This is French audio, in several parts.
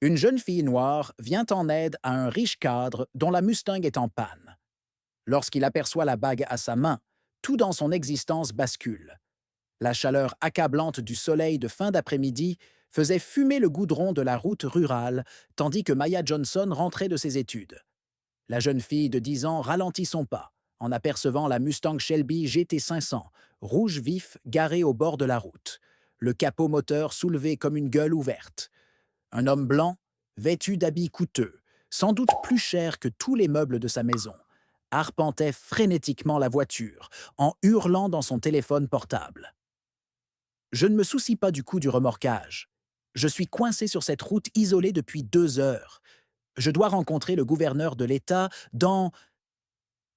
Une jeune fille noire vient en aide à un riche cadre dont la Mustang est en panne. Lorsqu'il aperçoit la bague à sa main, tout dans son existence bascule. La chaleur accablante du soleil de fin d'après-midi faisait fumer le goudron de la route rurale, tandis que Maya Johnson rentrait de ses études. La jeune fille de 10 ans ralentit son pas en apercevant la Mustang Shelby GT500, rouge vif, garée au bord de la route, le capot moteur soulevé comme une gueule ouverte. Un homme blanc, vêtu d'habits coûteux, sans doute plus chers que tous les meubles de sa maison, arpentait frénétiquement la voiture, en hurlant dans son téléphone portable. Je ne me soucie pas du coût du remorquage. Je suis coincé sur cette route isolée depuis 2 heures. Je dois rencontrer le gouverneur de l'État dans...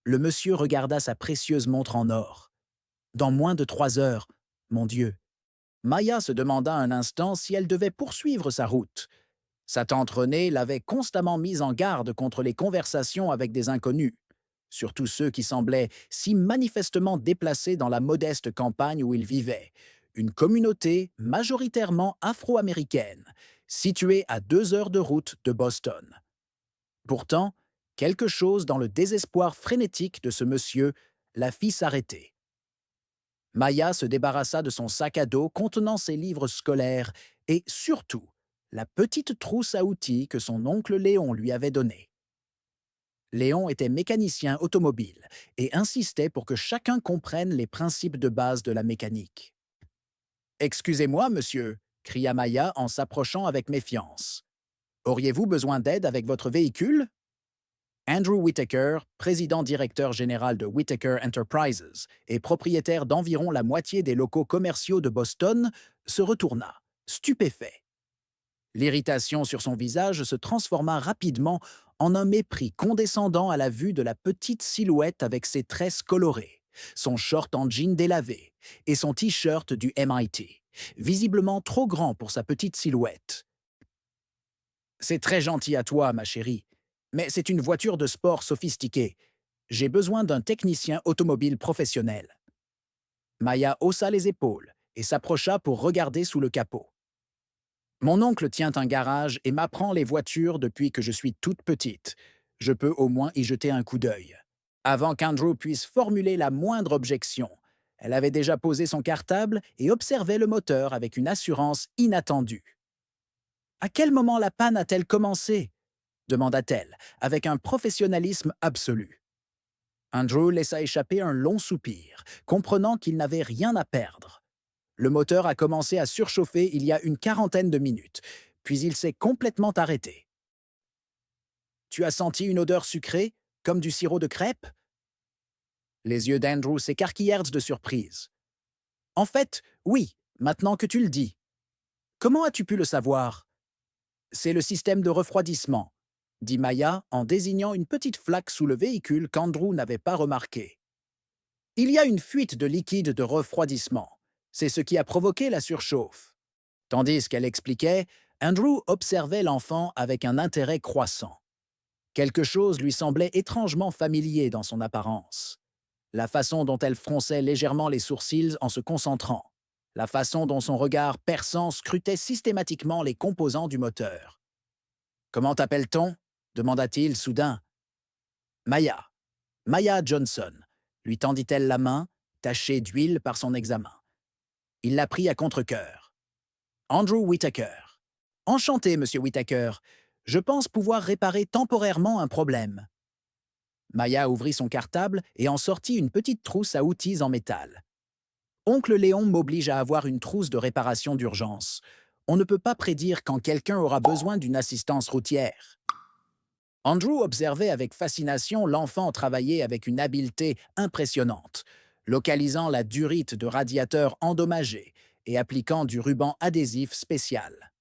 Le monsieur regarda sa précieuse montre en or. Dans moins de 3 heures, mon Dieu. Maya se demanda un instant si elle devait poursuivre sa route. Sa tante Renée l'avait constamment mise en garde contre les conversations avec des inconnus, surtout ceux qui semblaient si manifestement déplacés dans la modeste campagne où ils vivaient, une communauté majoritairement afro-américaine, située à 2 heures de route de Boston. Pourtant, quelque chose dans le désespoir frénétique de ce monsieur la fit s'arrêter. Maya se débarrassa de son sac à dos contenant ses livres scolaires et, surtout, la petite trousse à outils que son oncle Léon lui avait donnée. Léon était mécanicien automobile et insistait pour que chacun comprenne les principes de base de la mécanique. « Excusez-moi, monsieur », cria Maya en s'approchant avec méfiance. « Auriez-vous besoin d'aide avec votre véhicule ?» Andrew Whittaker, président-directeur général de Whittaker Enterprises et propriétaire d'environ la moitié des locaux commerciaux de Boston, se retourna, stupéfait. L'irritation sur son visage se transforma rapidement en un mépris condescendant à la vue de la petite silhouette avec ses tresses colorées, son short en jean délavé et son t-shirt du MIT, visiblement trop grand pour sa petite silhouette. « C'est très gentil à toi, ma chérie, mais c'est une voiture de sport sophistiquée. J'ai besoin d'un technicien automobile professionnel. » Maya haussa les épaules et s'approcha pour regarder sous le capot. « Mon oncle tient un garage et m'apprend les voitures depuis que je suis toute petite. Je peux au moins y jeter un coup d'œil. » Avant qu'Andrew puisse formuler la moindre objection, elle avait déjà posé son cartable et observait le moteur avec une assurance inattendue. « À quel moment la panne a-t-elle commencé ?» demanda-t-elle, avec un professionnalisme absolu. Andrew laissa échapper un long soupir, comprenant qu'il n'avait rien à perdre. Le moteur a commencé à surchauffer il y a une quarantaine de minutes, puis il s'est complètement arrêté. « Tu as senti une odeur sucrée, comme du sirop de crêpes ?» Les yeux d'Andrew s'écarquillèrent de surprise. « En fait, oui, maintenant que tu le dis. Comment as-tu pu le savoir ?»« C'est le système de refroidissement, » dit Maya en désignant une petite flaque sous le véhicule qu'Andrew n'avait pas remarquée. « Il y a une fuite de liquide de refroidissement. C'est ce qui a provoqué la surchauffe. » Tandis qu'elle expliquait, Andrew observait l'enfant avec un intérêt croissant. Quelque chose lui semblait étrangement familier dans son apparence. La façon dont elle fronçait légèrement les sourcils en se concentrant. La façon dont son regard perçant scrutait systématiquement les composants du moteur. « Comment t'appelle-t-on » demanda-t-il soudain. « Maya. Maya Johnson », lui tendit-elle la main, tachée d'huile par son examen. Il la prit à contre-cœur. « Andrew Whittaker. Enchanté, monsieur Whittaker. Je pense pouvoir réparer temporairement un problème. » Maya ouvrit son cartable et en sortit une petite trousse à outils en métal. « Oncle Léon m'oblige à avoir une trousse de réparation d'urgence. On ne peut pas prédire quand quelqu'un aura besoin d'une assistance routière. » Andrew observait avec fascination l'enfant travailler avec une habileté impressionnante, localisant la durite de radiateurs endommagés et appliquant du ruban adhésif spécial.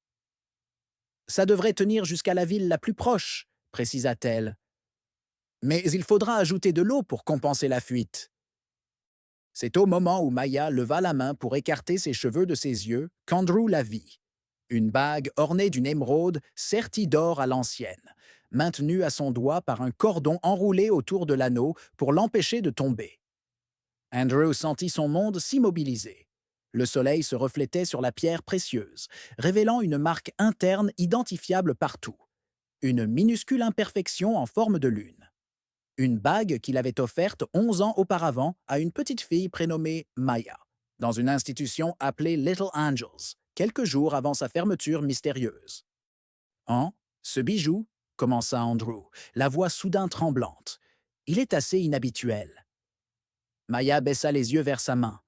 « Ça devrait tenir jusqu'à la ville la plus proche, » précisa-t-elle. « Mais il faudra ajouter de l'eau pour compenser la fuite. » C'est au moment où Maya leva la main pour écarter ses cheveux de ses yeux qu'Andrew la vit. Une bague ornée d'une émeraude sertie d'or à l'ancienne, maintenue à son doigt par un cordon enroulé autour de l'anneau pour l'empêcher de tomber. Andrew sentit son monde s'immobiliser. Le soleil se reflétait sur la pierre précieuse, révélant une marque interne identifiable partout, une minuscule imperfection en forme de lune. Une bague qu'il avait offerte 11 ans auparavant à une petite fille prénommée Maya, dans une institution appelée Little Angels, quelques jours avant sa fermeture mystérieuse. Hein? Ce bijou, commença Andrew, la voix soudain tremblante. Il est assez inhabituel. Maya baissa les yeux vers sa main.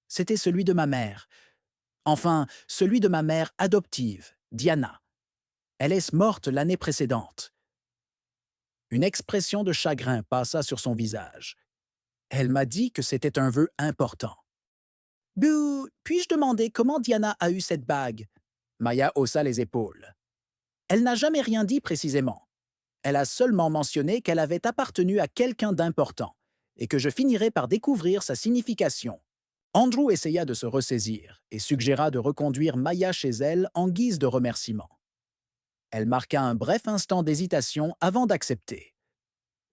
C'était celui de ma mère. Enfin, celui de ma mère adoptive, Diana. Elle est morte l'année précédente. Une expression de chagrin passa sur son visage. Elle m'a dit que c'était un vœu important. Bouh, puis-je demander comment Diana a eu cette bague? Maya haussa les épaules. Elle n'a jamais rien dit précisément. Elle a seulement mentionné qu'elle avait appartenu à quelqu'un d'important et que je finirais par découvrir sa signification. Andrew essaya de se ressaisir et suggéra de reconduire Maya chez elle en guise de remerciement. Elle marqua un bref instant d'hésitation avant d'accepter.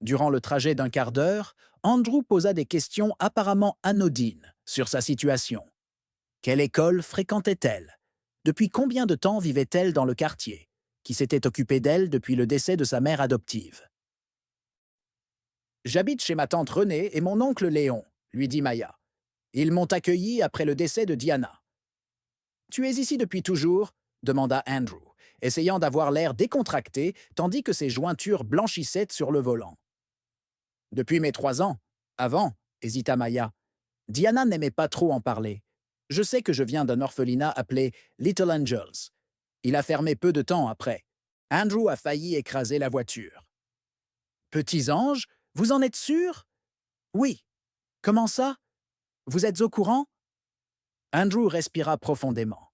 Durant le trajet d'un quart d'heure, Andrew posa des questions apparemment anodines sur sa situation. Quelle école fréquentait-elle? Depuis combien de temps vivait-elle dans le quartier? Qui s'était occupé d'elle depuis le décès de sa mère adoptive? J'habite chez ma tante Renée et mon oncle Léon, lui dit Maya. Ils m'ont accueilli après le décès de Diana. Tu es ici depuis toujours? Demanda Andrew, essayant d'avoir l'air décontracté tandis que ses jointures blanchissaient sur le volant. Depuis mes 3 ans. Avant, hésita Maya. Diana n'aimait pas trop en parler. Je sais que je viens d'un orphelinat appelé Little Angels. Il a fermé peu de temps après. Andrew a failli écraser la voiture. Petits anges, vous en êtes sûr? Oui. Comment ça? Vous êtes au courant? Andrew respira profondément.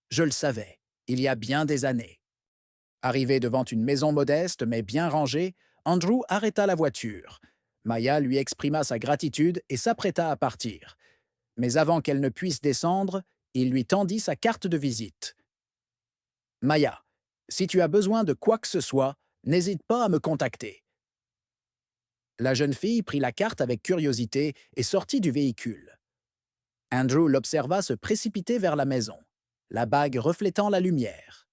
Je le savais, il y a bien des années. Arrivé devant une maison modeste mais bien rangée, Andrew arrêta la voiture. Maya lui exprima sa gratitude et s'apprêta à partir. Mais avant qu'elle ne puisse descendre, il lui tendit sa carte de visite. Maya, si tu as besoin de quoi que ce soit, n'hésite pas à me contacter. La jeune fille prit la carte avec curiosité et sortit du véhicule. Andrew l'observa se précipiter vers la maison, la bague reflétant la lumière.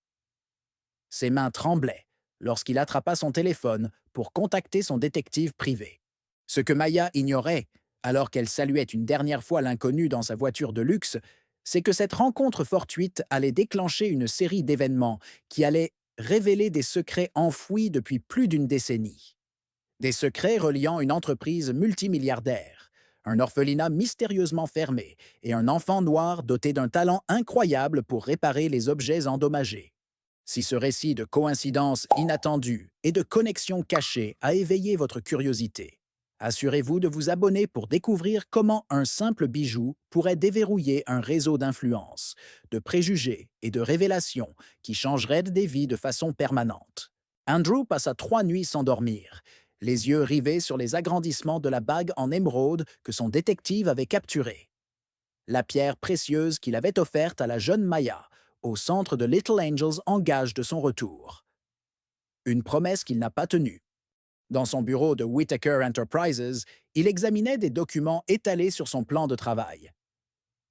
Ses mains tremblaient lorsqu'il attrapa son téléphone pour contacter son détective privé. Ce que Maya ignorait, alors qu'elle saluait une dernière fois l'inconnu dans sa voiture de luxe, c'est que cette rencontre fortuite allait déclencher une série d'événements qui allaient révéler des secrets enfouis depuis plus d'une décennie. Des secrets reliant une entreprise multimilliardaire, un orphelinat mystérieusement fermé et un enfant noir doté d'un talent incroyable pour réparer les objets endommagés. Si ce récit de coïncidences inattendues et de connexions cachées a éveillé votre curiosité, assurez-vous de vous abonner pour découvrir comment un simple bijou pourrait déverrouiller un réseau d'influence, de préjugés et de révélations qui changeraient des vies de façon permanente. Andrew passa 3 nuits sans dormir, les yeux rivés sur les agrandissements de la bague en émeraude que son détective avait capturée. La pierre précieuse qu'il avait offerte à la jeune Maya, au centre de Little Angels en gage de son retour. Une promesse qu'il n'a pas tenue. Dans son bureau de Whittaker Enterprises, il examinait des documents étalés sur son plan de travail.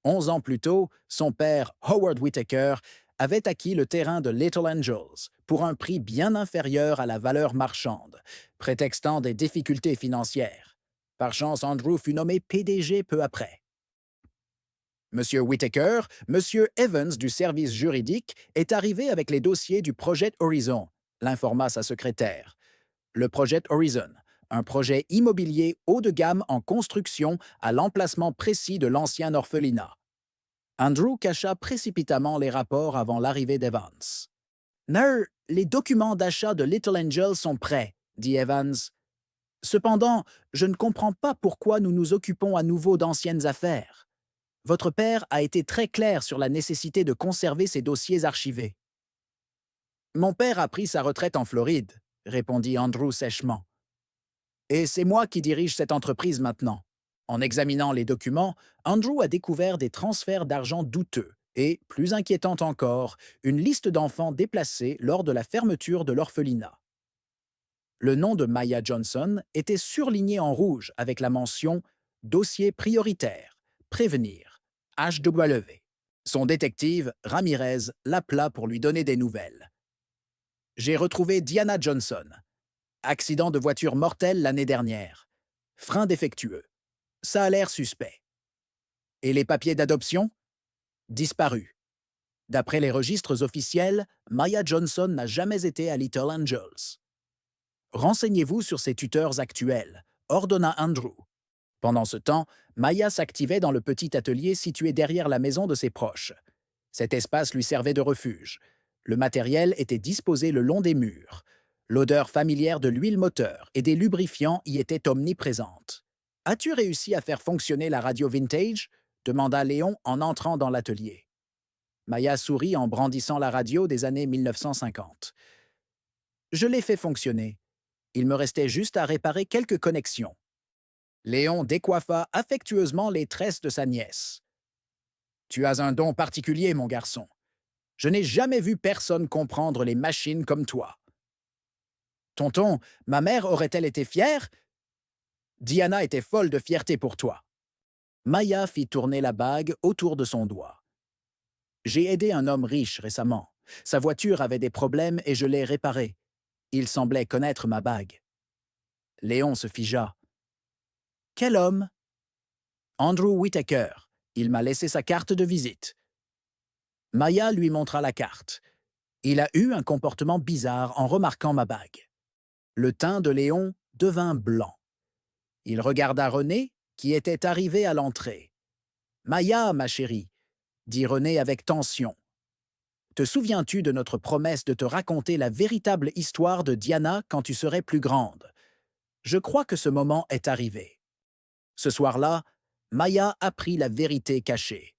11 ans plus tôt, son père, Howard Whittaker, avait acquis le terrain de Little Angels pour un prix bien inférieur à la valeur marchande, prétextant des difficultés financières. Par chance, Andrew fut nommé PDG peu après. Monsieur Whittaker, Monsieur Evans du service juridique, est arrivé avec les dossiers du Project Horizon, l'informa sa secrétaire. Le Project Horizon, un projet immobilier haut de gamme en construction à l'emplacement précis de l'ancien orphelinat. Andrew cacha précipitamment les rapports avant l'arrivée d'Evans. « Les documents d'achat de Little Angel sont prêts, dit Evans. Cependant, je ne comprends pas pourquoi nous nous occupons à nouveau d'anciennes affaires. Votre père a été très clair sur la nécessité de conserver ces dossiers archivés. Mon père a pris sa retraite en Floride, répondit Andrew sèchement. Et c'est moi qui dirige cette entreprise maintenant. En examinant les documents, Andrew a découvert des transferts d'argent douteux et, plus inquiétant encore, une liste d'enfants déplacés lors de la fermeture de l'orphelinat. Le nom de Maya Johnson était surligné en rouge avec la mention « Dossier prioritaire, prévenir ». HW. Son détective, Ramirez, l'appela pour lui donner des nouvelles. J'ai retrouvé Diana Johnson. Accident de voiture mortel l'année dernière. Frein défectueux. Ça a l'air suspect. Et les papiers d'adoption? Disparus. D'après les registres officiels, Maya Johnson n'a jamais été à Little Angels. Renseignez-vous sur ses tuteurs actuels, ordonna Andrew. Pendant ce temps, Maya s'activait dans le petit atelier situé derrière la maison de ses proches. Cet espace lui servait de refuge. Le matériel était disposé le long des murs. L'odeur familière de l'huile moteur et des lubrifiants y était omniprésente. « As-tu réussi à faire fonctionner la radio vintage ?» demanda Léon en entrant dans l'atelier. Maya sourit en brandissant la radio des années 1950. « Je l'ai fait fonctionner. Il me restait juste à réparer quelques connexions. » Léon décoiffa affectueusement les tresses de sa nièce. « Tu as un don particulier, mon garçon. Je n'ai jamais vu personne comprendre les machines comme toi. »« Tonton, ma mère aurait-elle été fière? » ?»« Diana était folle de fierté pour toi. » Maya fit tourner la bague autour de son doigt. « J'ai aidé un homme riche récemment. Sa voiture avait des problèmes et je l'ai réparée. Il semblait connaître ma bague. » Léon se figea. « Quel homme? » ?»« Andrew Whittaker. Il m'a laissé sa carte de visite. » Maya lui montra la carte. Il a eu un comportement bizarre en remarquant ma bague. Le teint de Léon devint blanc. Il regarda René, qui était arrivé à l'entrée. « Maya, ma chérie, » dit René avec tension. « Te souviens-tu de notre promesse de te raconter la véritable histoire de Diana quand tu serais plus grande? Je crois que ce moment est arrivé. » Ce soir-là, Maya apprit la vérité cachée.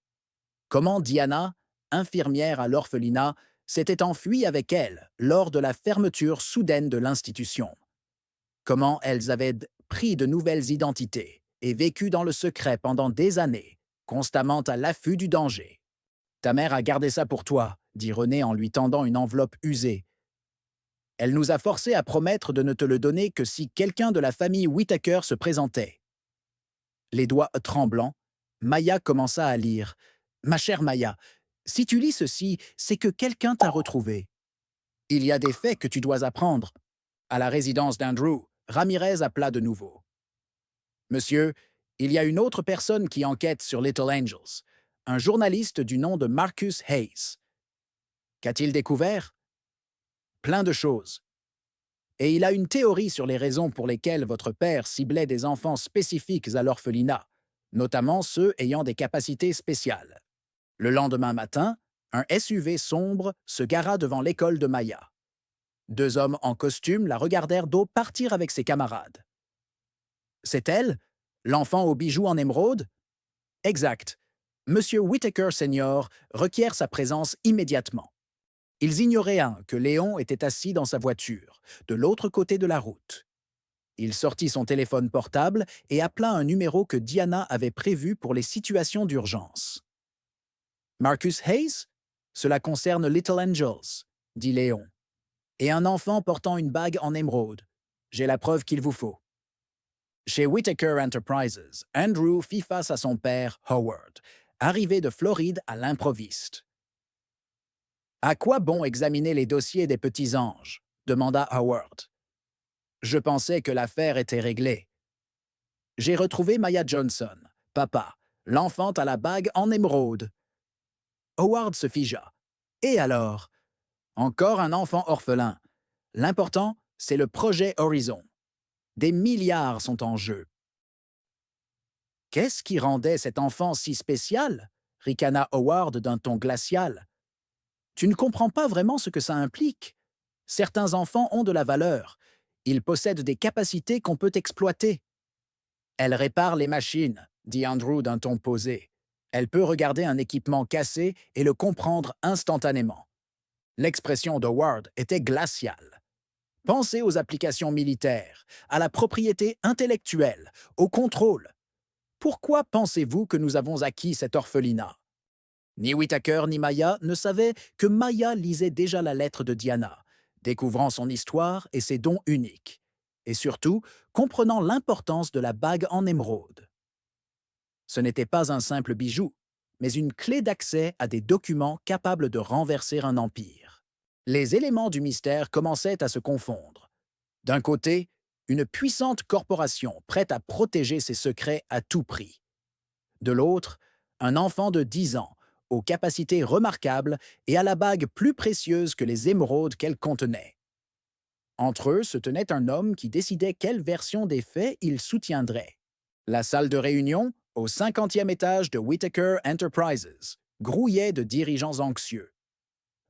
Comment Diana, infirmière à l'orphelinat, s'était enfuie avec elle lors de la fermeture soudaine de l'institution. Comment elles avaient pris de nouvelles identités et vécu dans le secret pendant des années, constamment à l'affût du danger. « Ta mère a gardé ça pour toi, » dit René en lui tendant une enveloppe usée. « Elle nous a forcés à promettre de ne te le donner que si quelqu'un de la famille Whittaker se présentait. » Les doigts tremblants, Maya commença à lire. « Ma chère Maya, si tu lis ceci, c'est que quelqu'un t'a retrouvé. Il y a des faits que tu dois apprendre. » À la résidence d'Andrew, Ramirez appela de nouveau. « Monsieur, il y a une autre personne qui enquête sur Little Angels, un journaliste du nom de Marcus Hayes. » Qu'a-t-il découvert? Plein de choses. Et il a une théorie sur les raisons pour lesquelles votre père ciblait des enfants spécifiques à l'orphelinat, notamment ceux ayant des capacités spéciales. Le lendemain matin, un SUV sombre se gara devant l'école de Maya. Deux hommes en costume la regardèrent d'eau partir avec ses camarades. « C'est elle? L'enfant aux bijoux en émeraude? » « Exact. Monsieur Whittaker Senior requiert sa présence immédiatement. » Ils ignoraient que Léon était assis dans sa voiture, de l'autre côté de la route. Il sortit son téléphone portable et appela un numéro que Diana avait prévu pour les situations d'urgence. « Marcus Hayes? Cela concerne Little Angels, » dit Léon. « Et un enfant portant une bague en émeraude. J'ai la preuve qu'il vous faut. » Chez Whittaker Enterprises, Andrew fit face à son père, Howard, arrivé de Floride à l'improviste. « À quoi bon examiner les dossiers des petits anges? » demanda Howard. « Je pensais que l'affaire était réglée. J'ai retrouvé Maya Johnson, papa, l'enfant à la bague en émeraude. » Howard se figea. « Et alors? Encore un enfant orphelin. L'important, c'est le projet Horizon. Des milliards sont en jeu. » « Qu'est-ce qui rendait cet enfant si spécial? » ricana Howard d'un ton glacial. « Tu ne comprends pas vraiment ce que ça implique. Certains enfants ont de la valeur. Ils possèdent des capacités qu'on peut exploiter. »« Elle répare les machines, » dit Andrew d'un ton posé. « Elle peut regarder un équipement cassé et le comprendre instantanément. » L'expression d'Howard était glaciale. Pensez aux applications militaires, à la propriété intellectuelle, au contrôle. Pourquoi pensez-vous que nous avons acquis cet orphelinat? Ni Whittaker ni Maya ne savaient que Maya lisait déjà la lettre de Diana, découvrant son histoire et ses dons uniques, et surtout comprenant l'importance de la bague en émeraude. Ce n'était pas un simple bijou, mais une clé d'accès à des documents capables de renverser un empire. Les éléments du mystère commençaient à se confondre. D'un côté, une puissante corporation prête à protéger ses secrets à tout prix. De l'autre, un enfant de 10 ans, aux capacités remarquables et à la bague plus précieuse que les émeraudes qu'elle contenait. Entre eux se tenait un homme qui décidait quelle version des faits il soutiendrait. La salle de réunion, au 50e étage de Whittaker Enterprises, grouillait de dirigeants anxieux.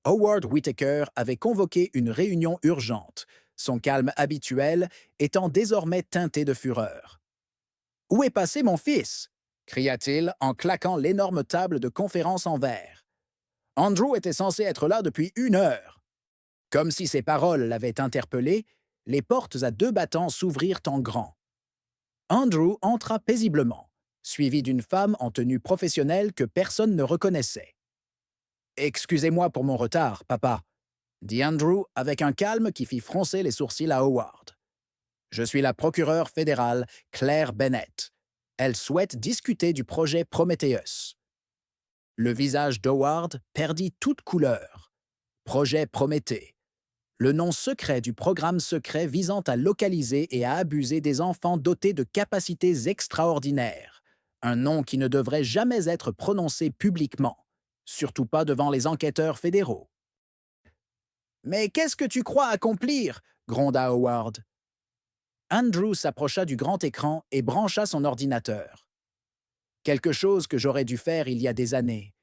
Howard Whittaker avait convoqué une réunion urgente, son calme habituel étant désormais teinté de fureur. « Où est passé mon fils ?» cria-t-il en claquant l'énorme table de conférence en verre. « Andrew était censé être là depuis 1 heure. » Comme si ces paroles l'avaient interpellé, les portes à 2 battants s'ouvrirent en grand. Andrew entra paisiblement, suivi d'une femme en tenue professionnelle que personne ne reconnaissait. « Excusez-moi pour mon retard, papa, » dit Andrew avec un calme qui fit froncer les sourcils à Howard. « Je suis la procureure fédérale Claire Bennett. Elle souhaite discuter du projet Prometheus. » Le visage d'Howard perdit toute couleur. Projet Prométhée. Le nom secret du programme secret visant à localiser et à abuser des enfants dotés de capacités extraordinaires. Un nom qui ne devrait jamais être prononcé publiquement, surtout pas devant les enquêteurs fédéraux. « Mais qu'est-ce que tu crois accomplir ?» gronda Howard. Andrew s'approcha du grand écran et brancha son ordinateur. « Quelque chose que j'aurais dû faire il y a des années.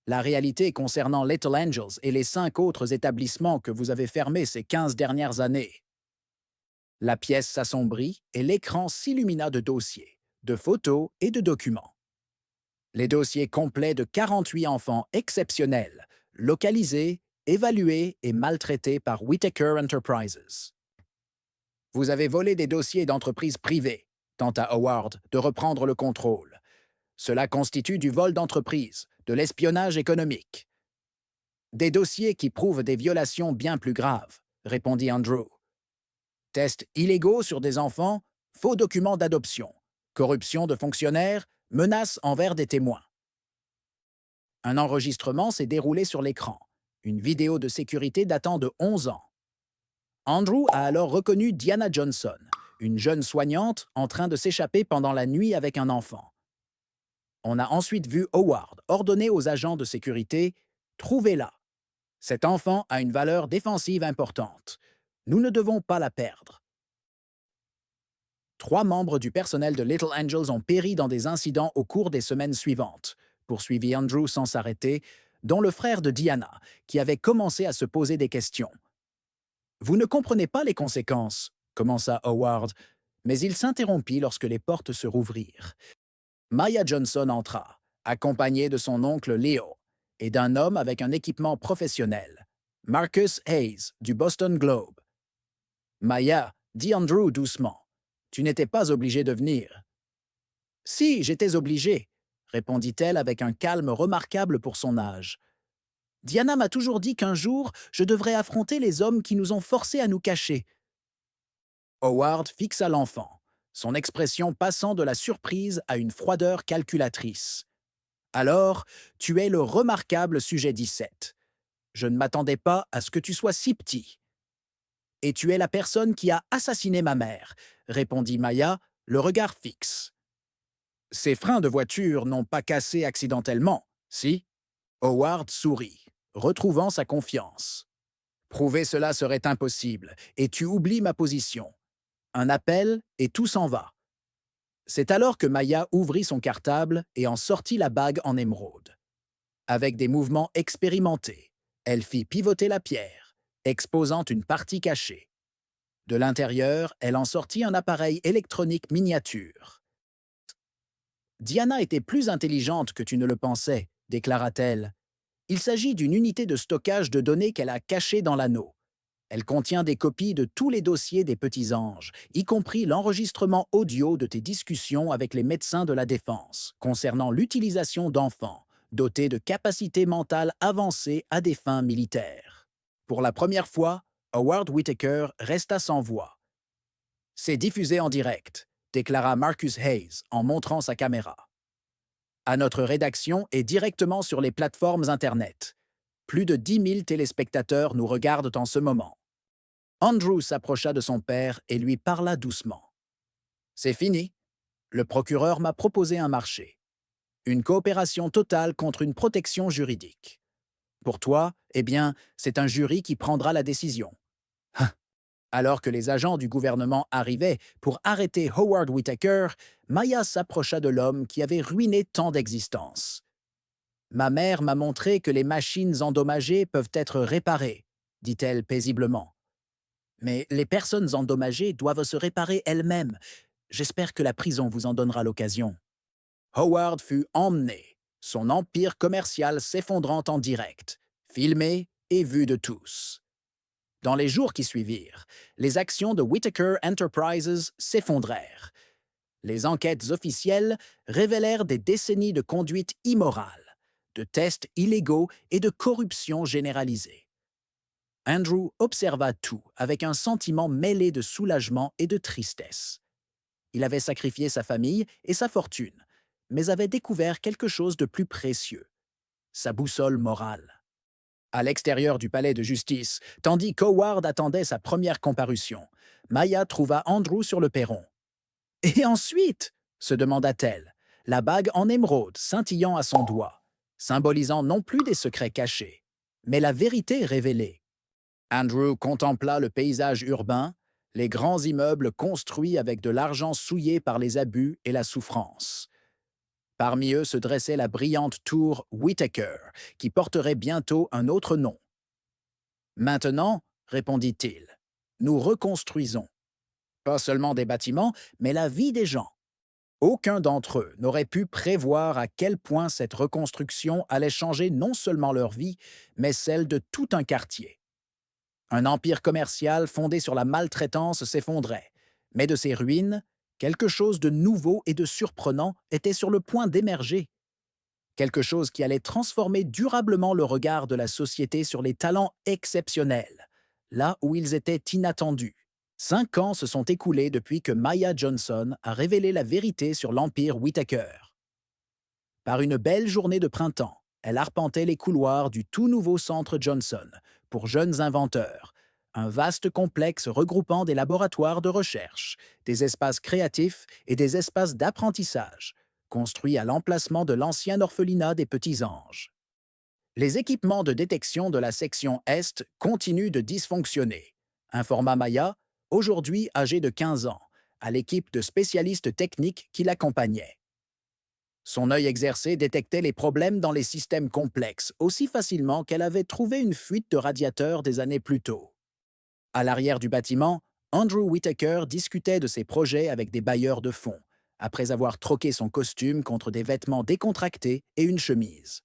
La réalité concernant Little Angels et les 5 autres établissements que vous avez fermés ces 15 dernières années. » La pièce s'assombrit et l'écran s'illumina de dossiers, de photos et de documents. Les dossiers complets de 48 enfants exceptionnels, localisés, évalués et maltraités par Whittaker Enterprises. « Vous avez volé des dossiers d'entreprises privées, » tenta Howard de reprendre le contrôle. « Cela constitue du vol d'entreprise, de l'espionnage économique. » « Des dossiers qui prouvent des violations bien plus graves, » répondit Andrew. « Tests illégaux sur des enfants, faux documents d'adoption, corruption de fonctionnaires, menaces envers des témoins. » Un enregistrement s'est déroulé sur l'écran, une vidéo de sécurité datant de 11 ans. Andrew a alors reconnu Diana Johnson, une jeune soignante en train de s'échapper pendant la nuit avec un enfant. On a ensuite vu Howard ordonner aux agents de sécurité « Trouvez-la. Cet enfant a une valeur défensive importante. Nous ne devons pas la perdre. » 3 membres du personnel de Little Angels ont péri dans des incidents au cours des semaines suivantes, poursuivit Andrew sans s'arrêter, dont le frère de Diana, qui avait commencé à se poser des questions. « Vous ne comprenez pas les conséquences, » commença Howard, mais il s'interrompit lorsque les portes se rouvrirent. Maya Johnson entra, accompagnée de son oncle Leo et d'un homme avec un équipement professionnel, Marcus Hayes, du Boston Globe. « Maya, » dit Andrew doucement, « tu n'étais pas obligé de venir. »« Si, j'étais obligé, » répondit-elle avec un calme remarquable pour son âge. « Diana m'a toujours dit qu'un jour, je devrais affronter les hommes qui nous ont forcés à nous cacher. » Howard fixa l'enfant, son expression passant de la surprise à une froideur calculatrice. « Alors, tu es le remarquable sujet 17. Je ne m'attendais pas à ce que tu sois si petit. »« Et tu es la personne qui a assassiné ma mère, » répondit Maya, le regard fixe. « Ces freins de voiture n'ont pas cassé accidentellement, si ?» Howard sourit, retrouvant sa confiance. « Prouver cela serait impossible, et tu oublies ma position. Un appel et tout s'en va. » C'est alors que Maya ouvrit son cartable et en sortit la bague en émeraude. Avec des mouvements expérimentés, elle fit pivoter la pierre, exposant une partie cachée. De l'intérieur, elle en sortit un appareil électronique miniature. « Diana était plus intelligente que tu ne le pensais, » déclara-t-elle. « Il s'agit d'une unité de stockage de données qu'elle a cachée dans l'anneau. Elle contient des copies de tous les dossiers des petits anges, y compris l'enregistrement audio de tes discussions avec les médecins de la défense concernant l'utilisation d'enfants dotés de capacités mentales avancées à des fins militaires. » Pour la première fois, Howard Whittaker resta sans voix. « C'est diffusé en direct, » déclara Marcus Hayes en montrant sa caméra. à notre rédaction et directement sur les plateformes Internet. Plus de 10 000 téléspectateurs nous regardent en ce moment. Andrew s'approcha de son père et lui parla doucement. C'est fini. Le procureur m'a proposé un marché. Une coopération totale contre une protection juridique. Pour toi, eh bien, c'est un jury qui prendra la décision. Alors que les agents du gouvernement arrivaient pour arrêter Howard Whittaker, Maya s'approcha de l'homme qui avait ruiné tant d'existences. Ma mère m'a montré que les machines endommagées peuvent être réparées, dit-elle paisiblement. Mais les personnes endommagées doivent se réparer elles-mêmes. J'espère que la prison vous en donnera l'occasion. Howard fut emmené, son empire commercial s'effondrant en direct, filmé et vu de tous. Dans les jours qui suivirent, les actions de Whittaker Enterprises s'effondrèrent. Les enquêtes officielles révélèrent des décennies de conduite immorale, de tests illégaux et de corruption généralisée. Andrew observa tout avec un sentiment mêlé de soulagement et de tristesse. Il avait sacrifié sa famille et sa fortune, mais avait découvert quelque chose de plus précieux, sa boussole morale. À l'extérieur du palais de justice, tandis qu'Howard attendait sa première comparution, Maya trouva Andrew sur le perron. « Et ensuite ?» se demanda-t-elle, la bague en émeraude scintillant à son doigt, symbolisant non plus des secrets cachés, mais la vérité révélée. Andrew contempla le paysage urbain, les grands immeubles construits avec de l'argent souillé par les abus et la souffrance. Parmi eux se dressait la brillante tour Whittaker, qui porterait bientôt un autre nom. « Maintenant, répondit-il, nous reconstruisons. Pas seulement des bâtiments, mais la vie des gens. Aucun d'entre eux n'aurait pu prévoir à quel point cette reconstruction allait changer non seulement leur vie, mais celle de tout un quartier. Un empire commercial fondé sur la maltraitance s'effondrait, mais de ses ruines, quelque chose de nouveau et de surprenant était sur le point d'émerger. Quelque chose qui allait transformer durablement le regard de la société sur les talents exceptionnels, là où ils étaient inattendus. 5 ans se sont écoulés depuis que Maya Johnson a révélé la vérité sur l'empire Whittaker. Par une belle journée de printemps, elle arpentait les couloirs du tout nouveau centre Johnson pour jeunes inventeurs, un vaste complexe regroupant des laboratoires de recherche, des espaces créatifs et des espaces d'apprentissage, construits à l'emplacement de l'ancien orphelinat des Petits Anges. Les équipements de détection de la section Est continuent de dysfonctionner, informa Maya, aujourd'hui âgée de 15 ans, à l'équipe de spécialistes techniques qui l'accompagnait. Son œil exercé détectait les problèmes dans les systèmes complexes aussi facilement qu'elle avait trouvé une fuite de radiateur des années plus tôt. À l'arrière du bâtiment, Andrew Whittaker discutait de ses projets avec des bailleurs de fonds, après avoir troqué son costume contre des vêtements décontractés et une chemise.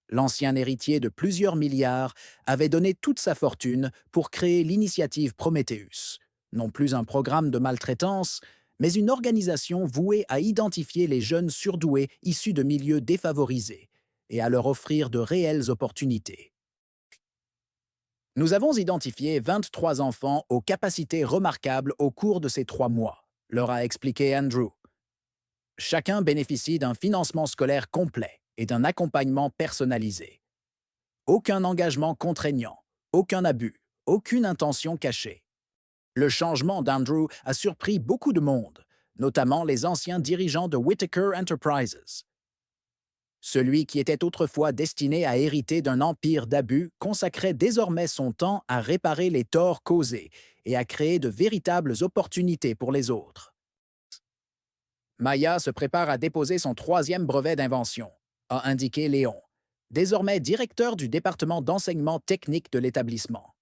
L'ancien héritier de plusieurs milliards avait donné toute sa fortune pour créer l'initiative Prometheus, non plus un programme de maltraitance, mais une organisation vouée à identifier les jeunes surdoués issus de milieux défavorisés et à leur offrir de réelles opportunités. Nous avons identifié 23 enfants aux capacités remarquables au cours de ces 3 mois, leur a expliqué Andrew. Chacun bénéficie d'un financement scolaire complet et d'un accompagnement personnalisé. Aucun engagement contraignant, aucun abus, aucune intention cachée. Le changement d'Andrew a surpris beaucoup de monde, notamment les anciens dirigeants de Whittaker Enterprises. Celui qui était autrefois destiné à hériter d'un empire d'abus consacrait désormais son temps à réparer les torts causés et à créer de véritables opportunités pour les autres. Maya se prépare à déposer son 3e brevet d'invention, a indiqué Léon, désormais directeur du département d'enseignement technique de l'établissement.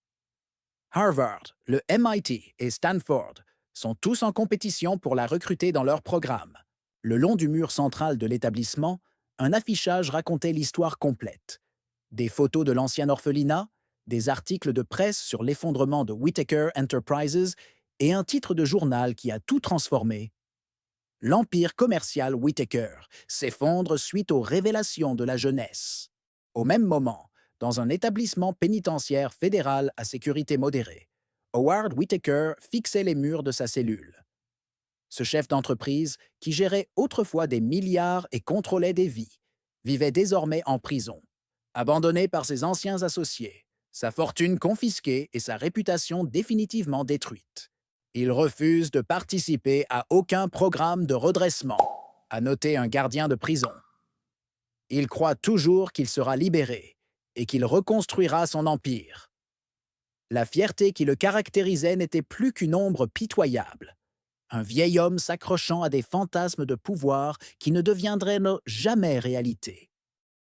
Harvard, le MIT et Stanford sont tous en compétition pour la recruter dans leur programme. Le long du mur central de l'établissement, un affichage racontait l'histoire complète. Des photos de l'ancien orphelinat, des articles de presse sur l'effondrement de Whittaker Enterprises et un titre de journal qui a tout transformé. L'empire commercial Whittaker s'effondre suite aux révélations de la jeunesse. Au même moment, dans un établissement pénitentiaire fédéral à sécurité modérée, Howard Whittaker fixait les murs de sa cellule. Ce chef d'entreprise, qui gérait autrefois des milliards et contrôlait des vies, vivait désormais en prison, abandonné par ses anciens associés, sa fortune confisquée et sa réputation définitivement détruite. Il refuse de participer à aucun programme de redressement, a noté un gardien de prison. Il croit toujours qu'il sera libéré et qu'il reconstruira son empire. La fierté qui le caractérisait n'était plus qu'une ombre pitoyable, un vieil homme s'accrochant à des fantasmes de pouvoir qui ne deviendraient jamais réalité.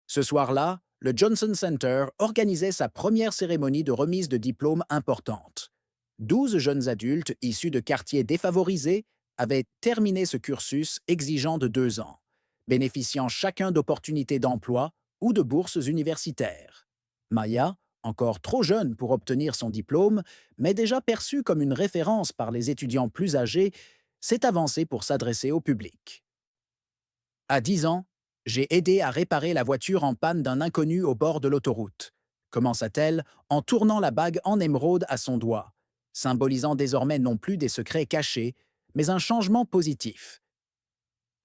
Ce soir-là, le Johnson Center organisait sa première cérémonie de remise de diplôme importante. 12 jeunes adultes issus de quartiers défavorisés avaient terminé ce cursus exigeant de 2 ans, bénéficiant chacun d'opportunités d'emploi ou de bourses universitaires. Maya, encore trop jeune pour obtenir son diplôme, mais déjà perçue comme une référence par les étudiants plus âgés, s'est avancée pour s'adresser au public. À 10 ans, j'ai aidé à réparer la voiture en panne d'un inconnu au bord de l'autoroute, commença-t-elle en tournant la bague en émeraude à son doigt, symbolisant désormais non plus des secrets cachés, mais un changement positif.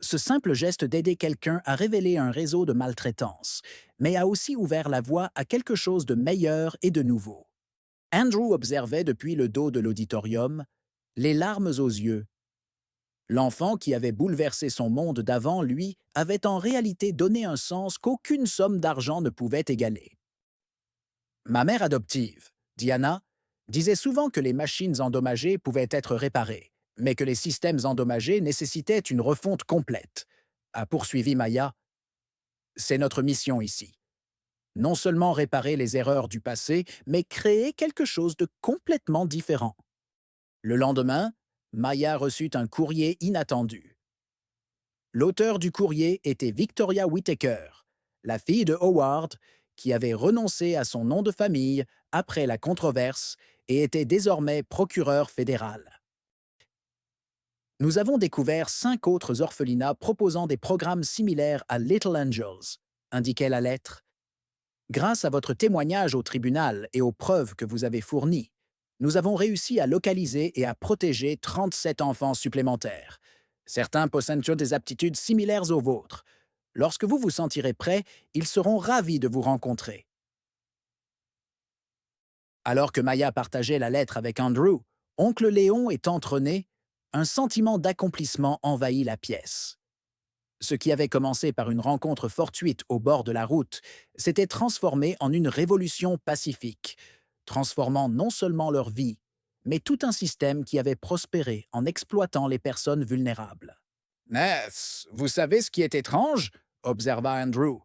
Ce simple geste d'aider quelqu'un a révélé un réseau de maltraitance, mais a aussi ouvert la voie à quelque chose de meilleur et de nouveau. Andrew observait depuis le dos de l'auditorium, les larmes aux yeux. L'enfant qui avait bouleversé son monde d'avant, lui, avait en réalité donné un sens qu'aucune somme d'argent ne pouvait égaler. Ma mère adoptive, Diana, disait souvent que les machines endommagées pouvaient être réparées, mais que les systèmes endommagés nécessitaient une refonte complète, a poursuivi Maya. C'est notre mission ici. Non seulement réparer les erreurs du passé, mais créer quelque chose de complètement différent. Le lendemain, Maya reçut un courrier inattendu. L'auteur du courrier était Victoria Whittaker, la fille de Howard, qui avait renoncé à son nom de famille après la controverse et était désormais procureure fédérale. Nous avons découvert 5 autres orphelinats proposant des programmes similaires à Little Angels, indiquait la lettre. Grâce à votre témoignage au tribunal et aux preuves que vous avez fournies, nous avons réussi à localiser et à protéger 37 enfants supplémentaires. Certains possèdent des aptitudes similaires aux vôtres. Lorsque vous vous sentirez prêt, ils seront ravis de vous rencontrer. Alors que Maya partageait la lettre avec Andrew, oncle Léon est entraîné, un sentiment d'accomplissement envahit la pièce. Ce qui avait commencé par une rencontre fortuite au bord de la route s'était transformé en une révolution pacifique, transformant non seulement leur vie, mais tout un système qui avait prospéré en exploitant les personnes vulnérables. Vous savez ce qui est étrange? Observa Andrew.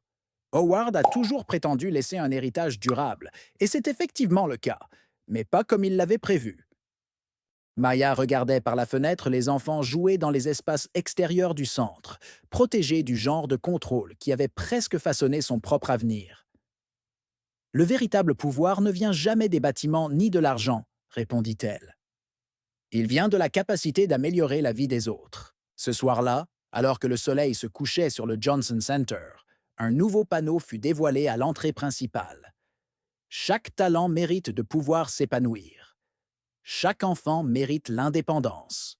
Howard a toujours prétendu laisser un héritage durable, et c'est effectivement le cas, mais pas comme il l'avait prévu. Maya regardait par la fenêtre les enfants jouer dans les espaces extérieurs du centre, protégés du genre de contrôle qui avait presque façonné son propre avenir. Le véritable pouvoir ne vient jamais des bâtiments ni de l'argent, répondit-elle. Il vient de la capacité d'améliorer la vie des autres. Ce soir-là, alors que le soleil se couchait sur le Johnson Center, un nouveau panneau fut dévoilé à l'entrée principale. Chaque talent mérite de pouvoir s'épanouir. Chaque enfant mérite l'indépendance.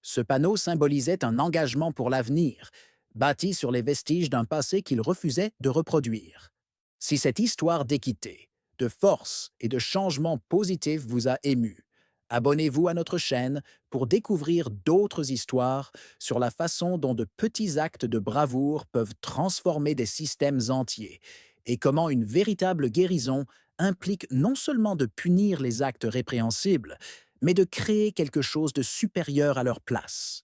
Ce panneau symbolisait un engagement pour l'avenir, bâti sur les vestiges d'un passé qu'il refusait de reproduire. Si cette histoire d'équité, de force et de changement positif vous a ému, abonnez-vous à notre chaîne pour découvrir d'autres histoires sur la façon dont de petits actes de bravoure peuvent transformer des systèmes entiers et comment une véritable guérison implique non seulement de punir les actes répréhensibles, mais de créer quelque chose de supérieur à leur place.